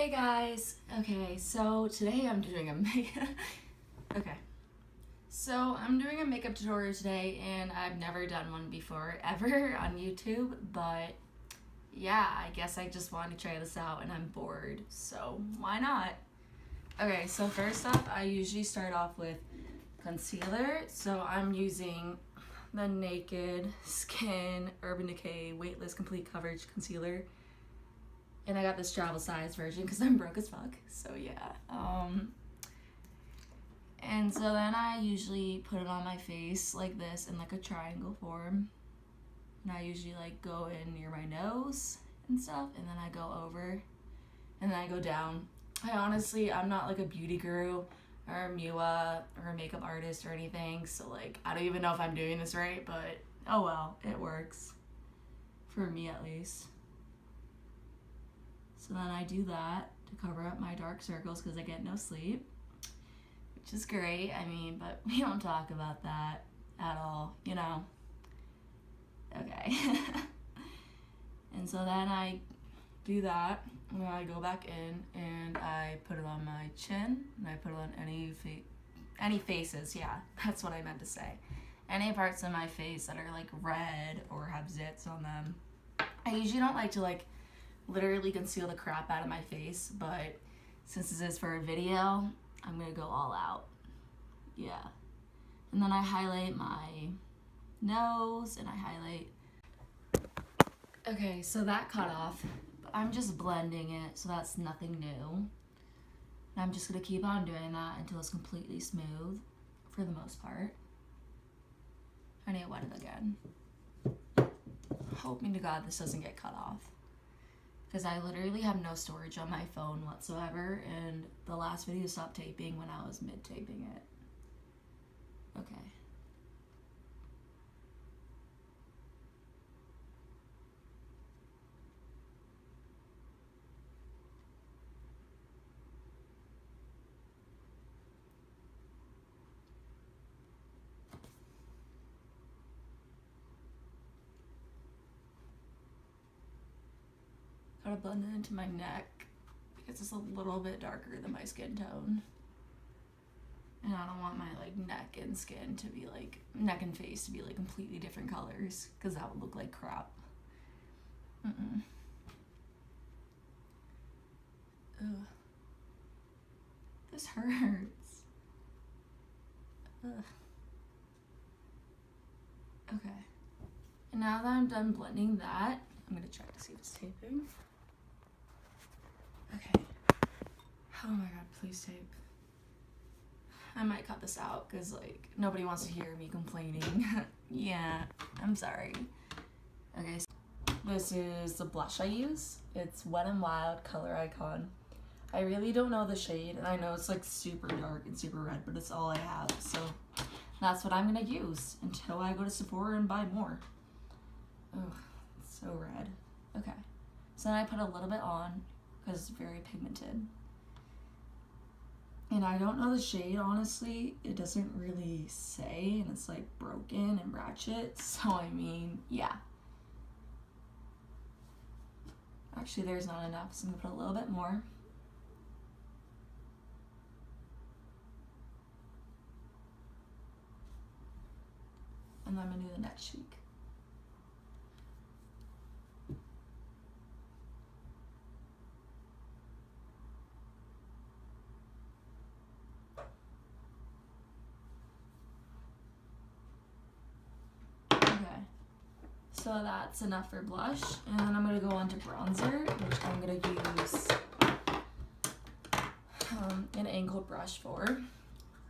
Hey guys! Okay, so today I'm doing a makeup tutorial today, and I've never done one before ever on YouTube, but yeah, I guess I just wanted to try this out and I'm bored, so why not? Okay, so first off, I usually start off with concealer, so I'm using the Naked Skin Urban Decay Weightless Complete Coverage Concealer. And I got this travel size version because I'm broke as fuck. So yeah. And so then I usually put it on my face like this in like a triangle form. And I usually like go in near my nose and stuff. And then I go over. And then I go down. I'm not like a beauty guru or a MUA or a makeup artist or anything. So like, I don't even know if I'm doing this right. But oh well, it works. For me at least. So then I do that to cover up my dark circles because I get no sleep, which is great. I mean, but we don't talk about that at all, you know. Okay. And so then I do that, and then I go back in and I put it on my chin, and I put it on any faces, yeah, that's what I meant to say. Any parts of my face that are like red or have zits on them. I usually don't like to like literally conceal the crap out of my face, but since this is for a video, I'm gonna go all out. Yeah. And then I highlight my nose and I highlight. Okay, so that cut off. I'm just blending it, so that's nothing new. And I'm just gonna keep on doing that until it's completely smooth for the most part. I need to wet it again. Hoping to God this doesn't get cut off, because I literally have no storage on my phone whatsoever, and the last video stopped taping when I was mid-taping it. Okay. Gotta blend it into my neck because it's a little bit darker than my skin tone. And I don't want my like neck and skin to be like, neck and face to be like completely different colors, because that would look like crap. Ugh. This hurts. Ugh. Okay. And now that I'm done blending that, I'm gonna check to see if it's taping. Okay. Oh my god, please tape. I might cut this out because like nobody wants to hear me complaining. Yeah, I'm sorry. Okay, so this is the blush I use. It's Wet n Wild Color Icon. I really don't know the shade, and I know it's like super dark and super red, but it's all I have, so that's what I'm gonna use until I go to Sephora and buy more. Oh, it's so red. Okay, so then I put a little bit on because it's very pigmented. And I don't know the shade, honestly. It doesn't really say, and it's like broken and ratchet, so I mean, yeah. Actually, there's not enough, so I'm gonna put a little bit more. And then I'm gonna do the next cheek. So that's enough for blush, and then I'm gonna go on to bronzer, which I'm gonna use an angled brush for,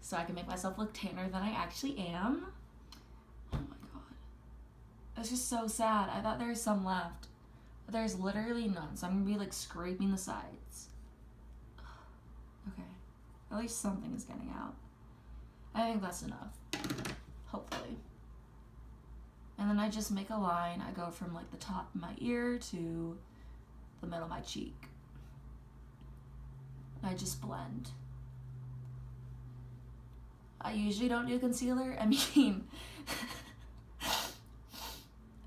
so I can make myself look tanner than I actually am. Oh my god, that's just so sad. I thought there was some left, but there's literally none, so I'm gonna be like scraping the sides. Okay, at least something is getting out. I think that's enough, hopefully. And then I just make a line. I go from like the top of my ear to the middle of my cheek. I just blend. I usually don't do concealer. I mean,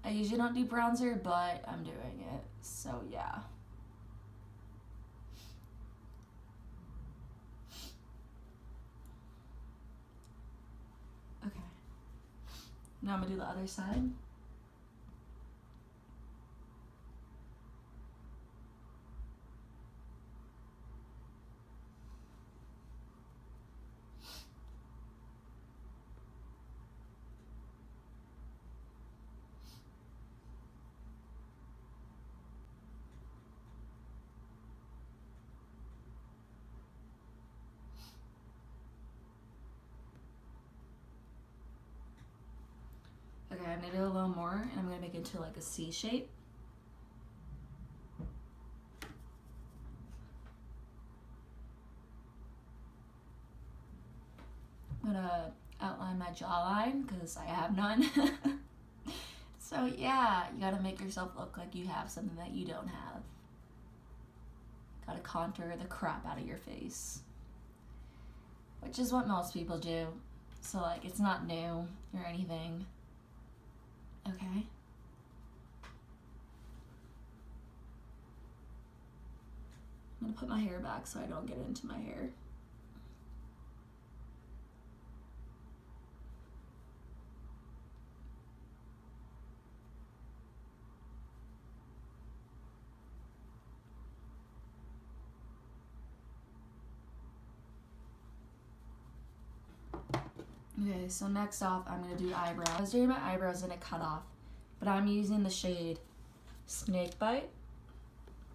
I usually don't do bronzer, but I'm doing it. So yeah. Now I'm gonna do the other side. Okay, I'm gonna do a little more, and I'm gonna make it into like a C shape. I'm gonna outline my jawline because I have none. So yeah, you gotta make yourself look like you have something that you don't have. Gotta contour the crap out of your face, which is what most people do. So like, it's not new or anything. Okay. I'm gonna put my hair back so I don't get into my hair. Okay, so next off, I'm gonna do eyebrows. I was doing my eyebrows and it cut off, but I'm using the shade Snakebite,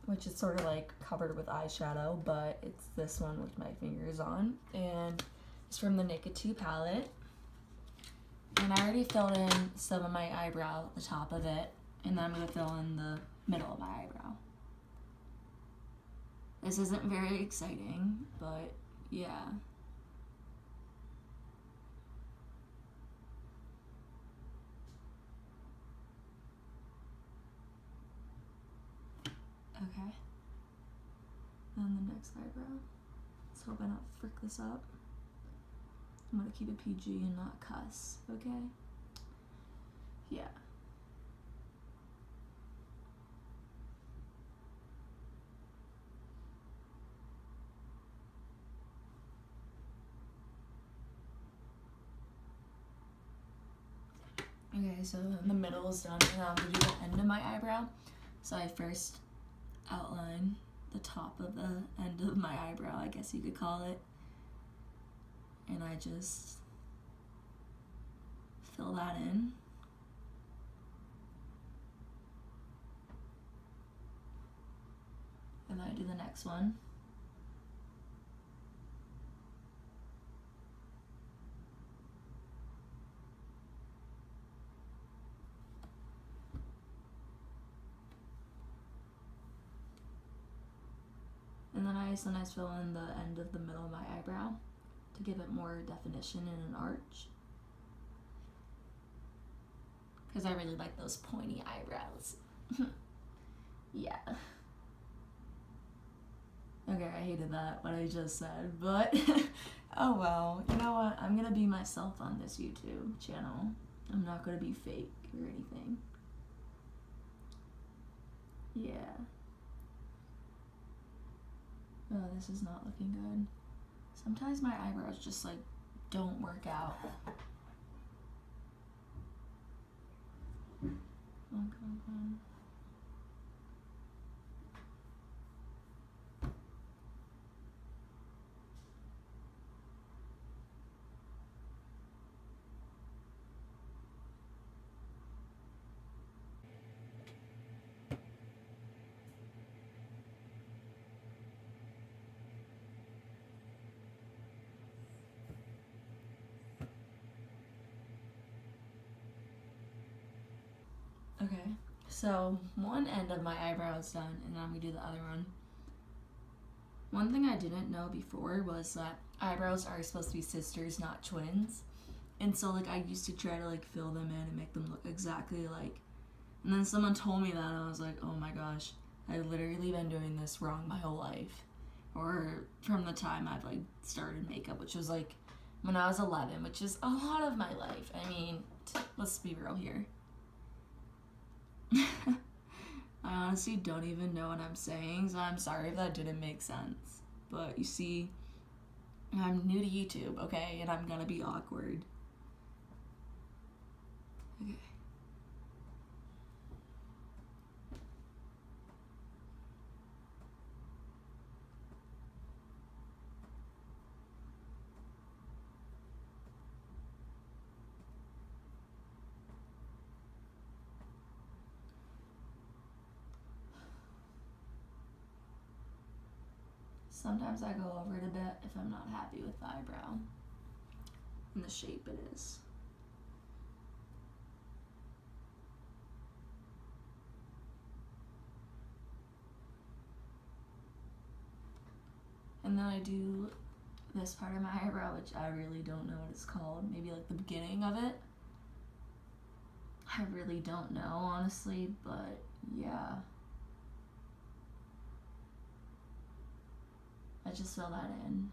which is sort of like covered with eyeshadow, but it's this one with my fingers on, and it's from the Naked 2 palette. And I already filled in some of my eyebrow, the top of it, and then I'm gonna fill in the middle of my eyebrow. This isn't very exciting, but yeah. Okay. And the next eyebrow. Let's hope I don't frick this up. I'm gonna keep it PG and not cuss, okay? Yeah. Okay, so the middle is done, and I'm gonna do the end of my eyebrow. So I first outline the top of the end of my eyebrow, I guess you could call it. And I just fill that in. And then I do the next one. And then I sometimes fill in the end of the middle of my eyebrow to give it more definition in an arch. Because I really like those pointy eyebrows. Yeah. Okay, I hated that, what I just said, but oh well. You know what? I'm gonna be myself on this YouTube channel. I'm not gonna be fake or anything. Yeah. Oh, this is not looking good. Sometimes my eyebrows just like don't work out. Okay. Okay, so one end of my eyebrow is done, and I'm gonna do the other one. One thing I didn't know before was that eyebrows are supposed to be sisters, not twins. And so like I used to try to like fill them in and make them look exactly like, and then someone told me that and I was like, oh my gosh, I've literally been doing this wrong my whole life. Or from the time I've like started makeup, which was like when I was 11, which is a lot of my life. I mean, let's be real here. I honestly don't even know what I'm saying, so I'm sorry if that didn't make sense. But you see, I'm new to YouTube, okay? And I'm gonna be awkward. Okay. Sometimes I go over it a bit if I'm not happy with the eyebrow and the shape it is. And then I do this part of my eyebrow, which I really don't know what it's called. Maybe like the beginning of it. I really don't know, honestly, but yeah. I just fill that in.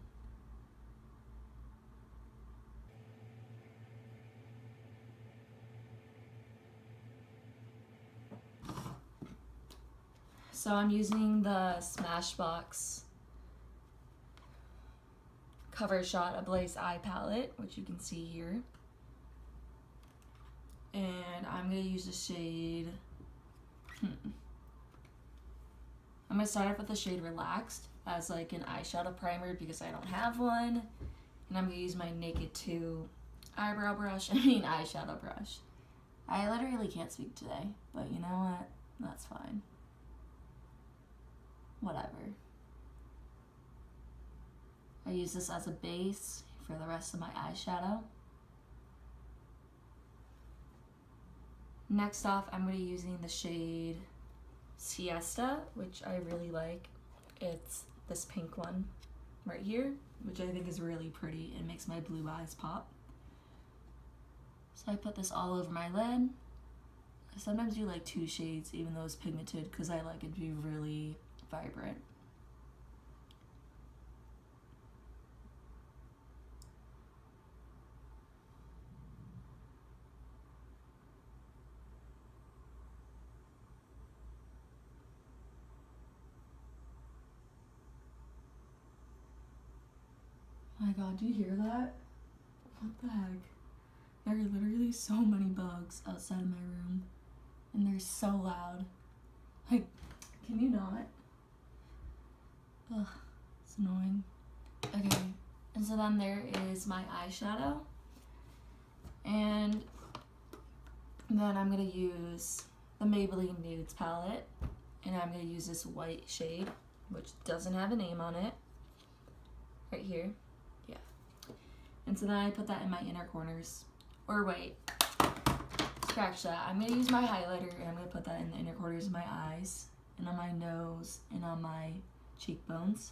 So I'm using the Smashbox Cover Shot Ablaze Eye Palette, which you can see here. And I'm going to use the shade... I'm going to start off with the shade Relaxed as like an eyeshadow primer because I don't have one. And I'm going to use my Naked 2 eyeshadow brush. I literally can't speak today, but you know what? That's fine. Whatever. I use this as a base for the rest of my eyeshadow. Next off, I'm going to be using the shade Siesta, which I really like. It's this pink one right here, which I think is really pretty. It makes my blue eyes pop. So I put this all over my lid. I sometimes do like 2 shades, even though it's pigmented, because I like it to be really vibrant. Oh my god, do you hear that? What the heck? There are literally so many bugs outside of my room, and they're so loud. Like, can you not? Ugh, it's annoying. Okay, and so then there is my eyeshadow. And then I'm going to use the Maybelline Nudes palette. And I'm going to use this white shade, which doesn't have a name on it. Right here. Yeah. And so then I put that in my inner corners. Or wait, scratch that. I'm going to use my highlighter and I'm going to put that in the inner corners of my eyes. And on my nose and on my cheekbones.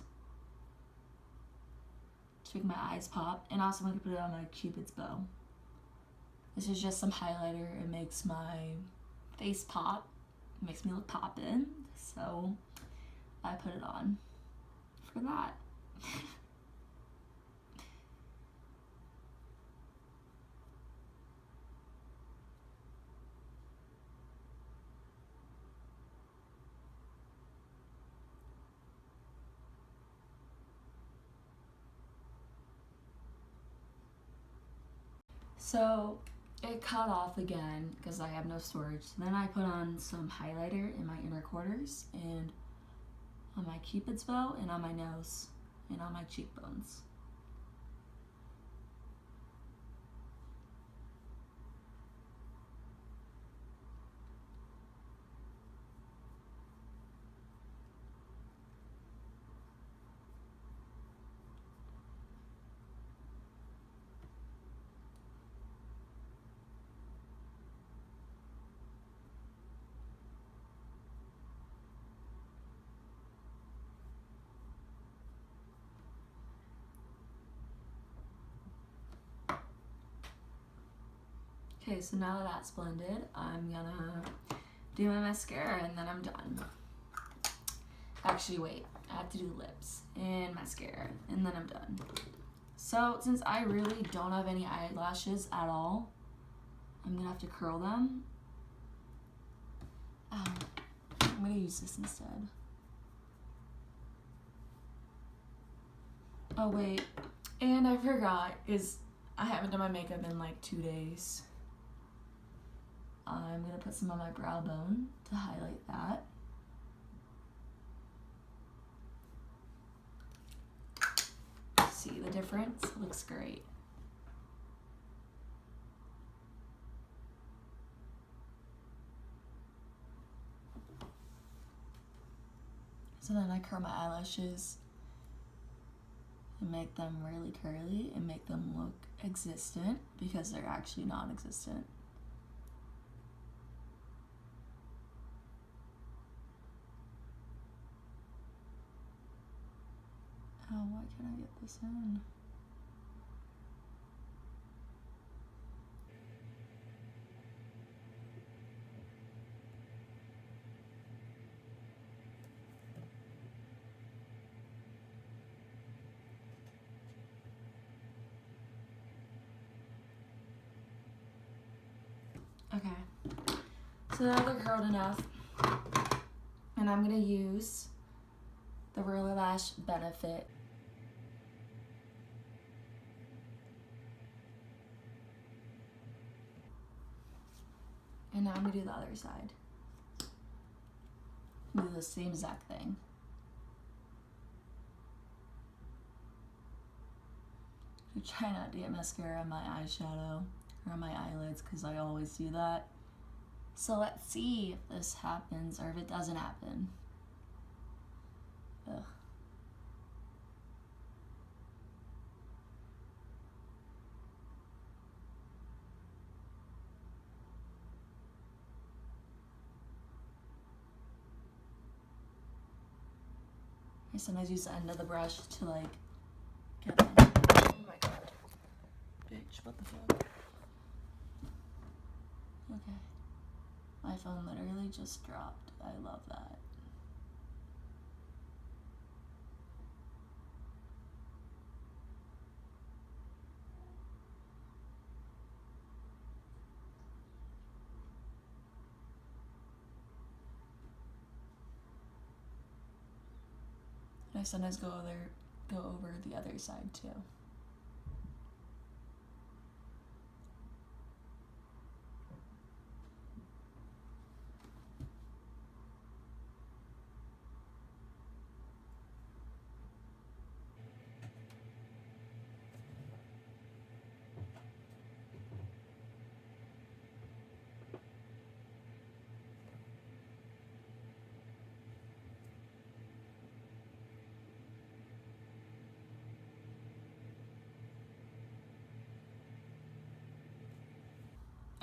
To make my eyes pop. And also I'm going to put it on my Cupid's bow. This is just some highlighter. It makes my face pop. It makes me look poppin'. So I put it on for that. So it cut off again because I have no storage. Then I put on some highlighter in my inner corners and on my Cupid's bow and on my nose and on my cheekbones. Okay, so now that that's blended, I'm gonna do my mascara and then I'm done. Actually, wait, I have to do lips and mascara and then I'm done. So since I really don't have any eyelashes at all, I'm gonna have to curl them. I'm gonna use this instead. Oh wait, and I forgot, I haven't done my makeup in like 2 days. I'm going to put some on my brow bone to highlight that. See the difference? Looks great. So then I curl my eyelashes and make them really curly and make them look existent because they're actually non-existent. Oh, why can't I get this in? Okay, so now they're curled enough, and I'm gonna use the Roller Lash Benefit. And now I'm gonna do the other side. Do the same exact thing. I try not to get mascara on my eyeshadow or on my eyelids because I always do that. So let's see if this happens or if it doesn't happen. Ugh. I sometimes use the end of the brush to like get them. Oh my god. Bitch, what the fuck? Okay. My phone literally just dropped. I love that. And I sometimes go over the other side too.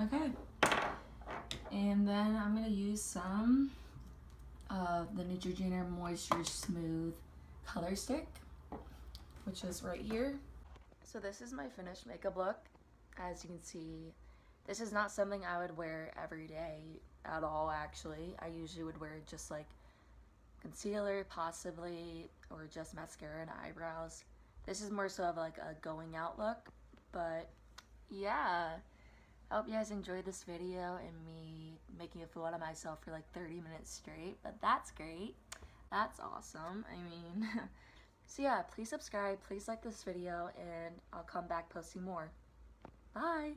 Okay, and then I'm gonna use some of the Neutrogena Moisture Smooth Color Stick, which is right here. So this is my finished makeup look. As you can see, this is not something I would wear every day at all, actually. I usually would wear just like concealer, possibly, or just mascara and eyebrows. This is more so of like a going out look, but yeah. I hope you guys enjoyed this video and me making a fool out of myself for like 30 minutes straight, but that's great. That's awesome. I mean, so yeah, please subscribe, please like this video, and I'll come back posting more. Bye!